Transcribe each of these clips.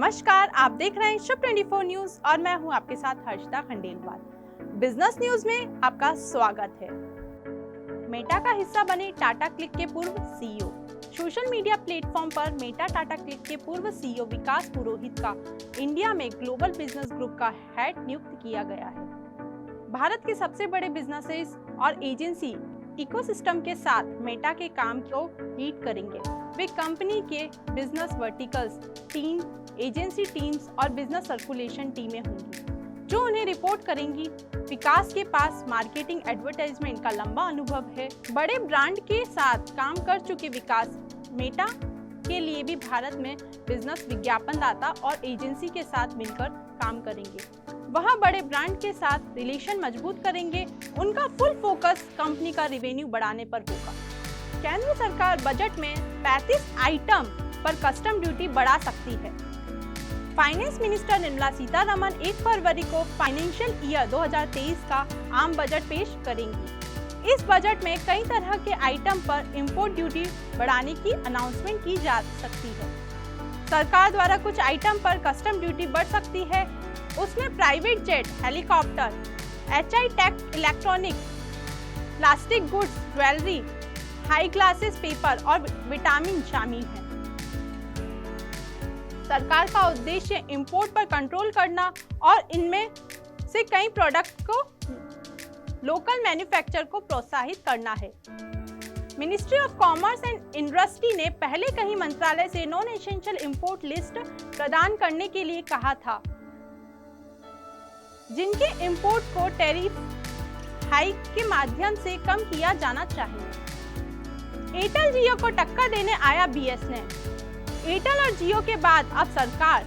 नमस्कार, आप देख रहे हैं शुभ 24 न्यूज और मैं हूं आपके साथ हर्षिता खंडेलवाल। बिजनेस न्यूज में आपका स्वागत है। मेटा का हिस्सा बने टाटा क्लिक के पूर्व सीईओ। सोशल मीडिया प्लेटफॉर्म पर मेटा टाटा क्लिक के पूर्व सीईओ विकास पुरोहित का इंडिया में ग्लोबल बिजनेस ग्रुप का हेड नियुक्त किया गया है। भारत के सबसे बड़े बिजनेसेस और एजेंसी इकोसिस्टम के साथ मेटा के काम को लीड करेंगे। वे कंपनी के business verticals team, agency teams और बिजनेस सर्कुलेशन टीमें होंगी जो उन्हें रिपोर्ट करेंगी। विकास के पास मार्केटिंग एडवर्टाइजमेंट का लंबा अनुभव है। बड़े ब्रांड के साथ काम कर चुके विकास मेटा के लिए भी भारत में बिजनेस विज्ञापनदाता और एजेंसी के साथ मिलकर काम करेंगे। वह बड़े ब्रांड के साथ रिलेशन मजबूत करेंगे। उनका फुल फोकस कंपनी का रेवेन्यू बढ़ाने पर होगा। केंद्र सरकार बजट में 35 आइटम पर कस्टम ड्यूटी बढ़ा सकती है। फाइनेंस मिनिस्टर निर्मला सीतारमण 1 फरवरी को फाइनेंशियल ईयर 2023 का आम बजट पेश करेंगी। इस बजट में कई तरह के आइटम पर इंपोर्ट ड्यूटी बढ़ाने की अनाउंसमेंट की जा सकती है। सरकार द्वारा कुछ आइटम पर कस्टम ड्यूटी बढ़ सकती है। उसमें private jet, helicopter, HI tech, electronic, plastic goods, jewellery, high classes paper और विटामिन शामिल हैं। सरकार का उद्देश्य इंपोर्ट पर कंट्रोल करना और इनमें से कई प्रोडक्ट को लोकल मैन्युफैक्चर को प्रोत्साहित करना है। Ministry of commerce and industry ने पहले कहीं मंत्रालय से नॉन एसेंशियल इंपोर्ट लिस्ट प्रदान करने के लिए कहा था, जिनके इंपोर्ट को टैरिफ हाइक के माध्यम से कम किया जाना चाहिए। एयरटेल जियो को टक्कर देने आया BSNL। एयरटेल और जियो के बाद अब सरकार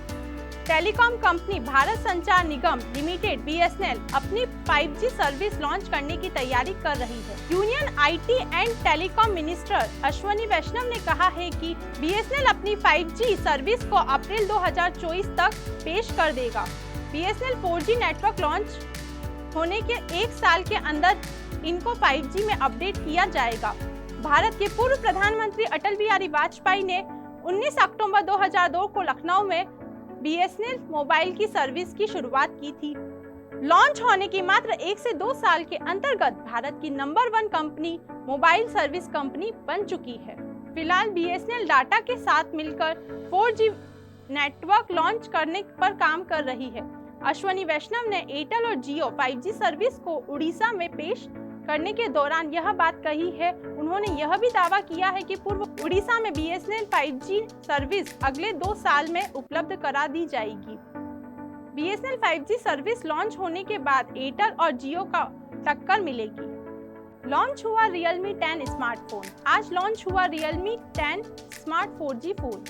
टेलीकॉम कंपनी भारत संचार निगम लिमिटेड BSNL अपनी 5G सर्विस लॉन्च करने की तैयारी कर रही है। Union IT and telecom minister Ashwini Vaishnaw ने कहा है कि BSNL अपनी 5G सर्विस को अप्रैल 2024 तक पेश कर देगा। BSNL 4G नेटवर्क लॉन्च होने के 1 साल के अंदर इनको 5G में अपडेट किया जाएगा। भारत के पूर्व प्रधानमंत्री अटल बिहारी वाजपेयी ने 19 अक्टूबर 2002 को लखनऊ में BSNL मोबाइल की सर्विस की शुरुआत की थी। लॉन्च होने की मात्र 1 से 2 साल के अंतर्गत भारत की number 1 company mobile service company बन चुकी है। फिलहाल BSNL डाटा के साथ मिलकर 4G नेटवर्क लॉन्च करने पर काम कर रही है। अश्वनी वैष्णव ने एयरटेल और जियो 5G सर्विस को उड़ीसा में पेश करने के दौरान यह बात कही है। उन्होंने यह भी दावा किया है कि पूर्व उड़ीसा में BSNL 5G सर्विस अगले 2 साल में उपलब्ध करा दी जाएगी। BSNL 5G सर्विस लॉन्च होने के बाद एयरटेल और जियो का टक्कर मिलेगी। लॉन्च हुआ Realme 10 स्मार्टफोन। आज लॉन्च हुआ Realme 10 स्मार्ट 4G फोन,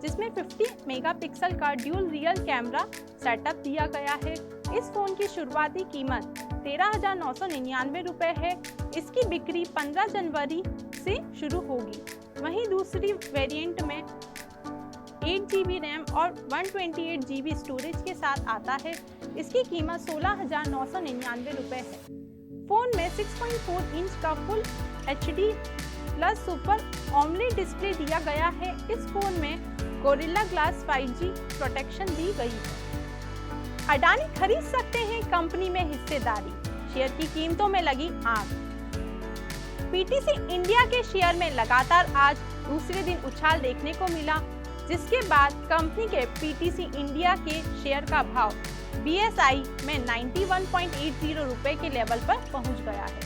जिसमें 50 मेगापिक्सल का ड्यूल रियल कैमरा सेटअप दिया गया है। इस फोन की शुरुआती कीमत 13,999 रुपए है। इसकी बिक्री 15 जनवरी से शुरू होगी। वहीं दूसरी वेरिएंट में 8 GB रैम और 128 GB स्टोरेज के साथ आता है। इसकी कीमत 16,999 रुपए है। फोन में 6.4 इंच का full HD plus super AMOLED display दिया गया है। इस फोन में गोरिल्ला ग्लास 5G प्रोटेक्शन दी गई है। अडानी खरीद सकते हैं कंपनी में हिस्सेदारी, शेयर की कीमतों में लगी आग। PTC इंडिया के शेयर में लगातार आज दूसरे दिन उछाल देखने को मिला, जिसके बाद कंपनी के PTC इंडिया के शेयर का भाव BSI में 91.80 रुपए के लेवल पर पहुंच गया है।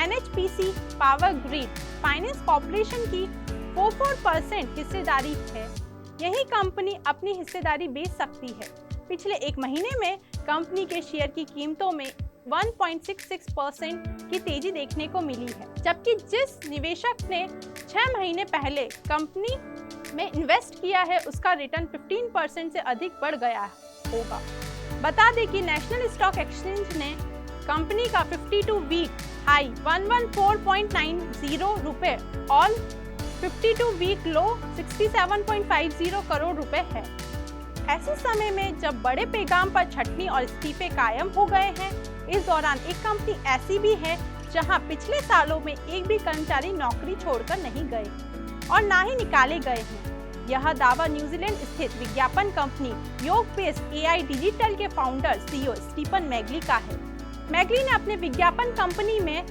NHPC power grid finance corporation की 44% हिस्सेदारी है। यही कंपनी अपनी हिस्सेदारी बेच सकती है। पिछले 1 महीने में कंपनी के शेयर की कीमतों में 1.66% की तेजी देखने को मिली है, जबकि जिस निवेशक ने 6 महीने पहले कंपनी में इन्वेस्ट किया है उसका रिटर्न 15% से अधिक बढ़ गया होगा। बता दें कि नेशनल स्टॉक एक्सचेंज ने कंपनी का 52 वीक हाई 114.90 रुपए और 52 वीक लो 67.50 करोड़ रुपए है। ऐसे समय में जब बड़े पैगाम पर छटनी और इस्तीफे कायम हो गए हैं, इस दौरान एक कंपनी ऐसी भी है जहां पिछले सालों में एक भी कर्मचारी नौकरी छोड़कर नहीं गए और ना ही निकाले गए हैं। यह दावा न्यूजीलैंड स्थित विज्ञापन कंपनी योग बेस्ड AI डिजिटल के फाउंडर CEO स्टीफन मैगली का है। मैगली ने अपने विज्ञापन कंपनी में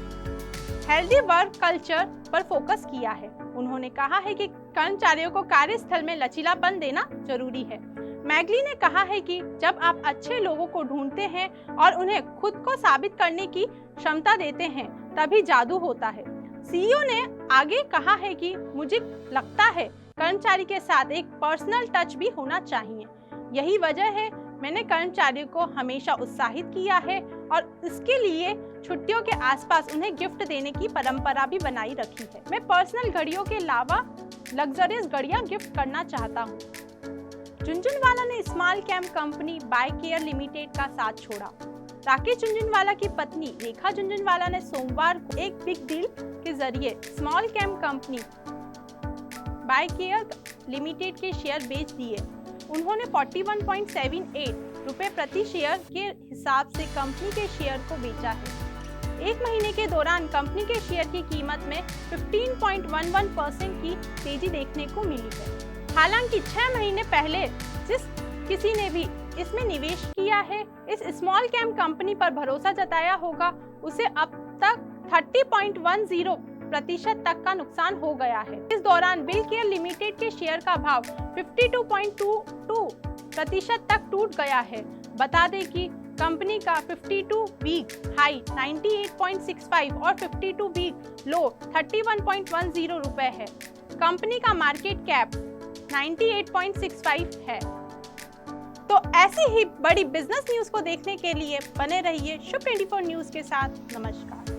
हेल्दी वर्क कल्चर पर फोकस किया है। उन्होंने कहा है कि कर्मचारियों को कार्यस्थल में लचीलापन देना जरूरी है। मैगली ने कहा है कि जब आप अच्छे लोगों को ढूंढते हैं और उन्हें खुद को साबित करने की क्षमता देते हैं, तभी जादू होता है। CEO ने आगे कहा है कि मुझे लगता है कर्मचारी के साथ एक पर्सनल टच भी होना चाहिए। यही वजह है मैंने कर्मचारियों को हमेशा उत्साहित किया है और इसके लिए छुट्टियों के आसपास उन्हें गिफ्ट देने की परंपरा भी बनाई रखी है। मैं पर्सनल घड़ियों के अलावा लग्जरियस घड़ियां गिफ्ट करना चाहता हूँ। झुनझुनवाला ने small cap company by care limited का साथ छोड़ा। राकेश झुनझुनवाला की पत्नी रेखा झुनझुनवाला ने सोमवार को एक बिग डील के जरिए small cap company by care limited के शेयर बेच दिए। उन्होंने 41.78 रुपए प्रति शेयर के हिसाब से कंपनी के शेयर को बेचा है। एक महीने के दौरान कंपनी के शेयर की कीमत में 15.11% की तेजी देखने को मिली है। हालांकि 6 महीने पहले जिस किसी ने भी इसमें निवेश किया है, इस स्मॉल कैप कंपनी पर भरोसा जताया होगा, उसे अब तक 30.10% तक का नुकसान हो गया है। इस दौरान बिल केयर लिमिटेड के शेयर का भाव 52.22% तक टूट गया है। बता दें कि कंपनी का 52 वीक हाई 98.65 और 52 वीक लो 31.10 रुपए है। कंपनी का मार्केट कैप 98.65 है। तो ऐसी ही बड़ी बिजनेस न्यूज को देखने के लिए बने रहिए शुभ 24 न्यूज के साथ। नमस्कार।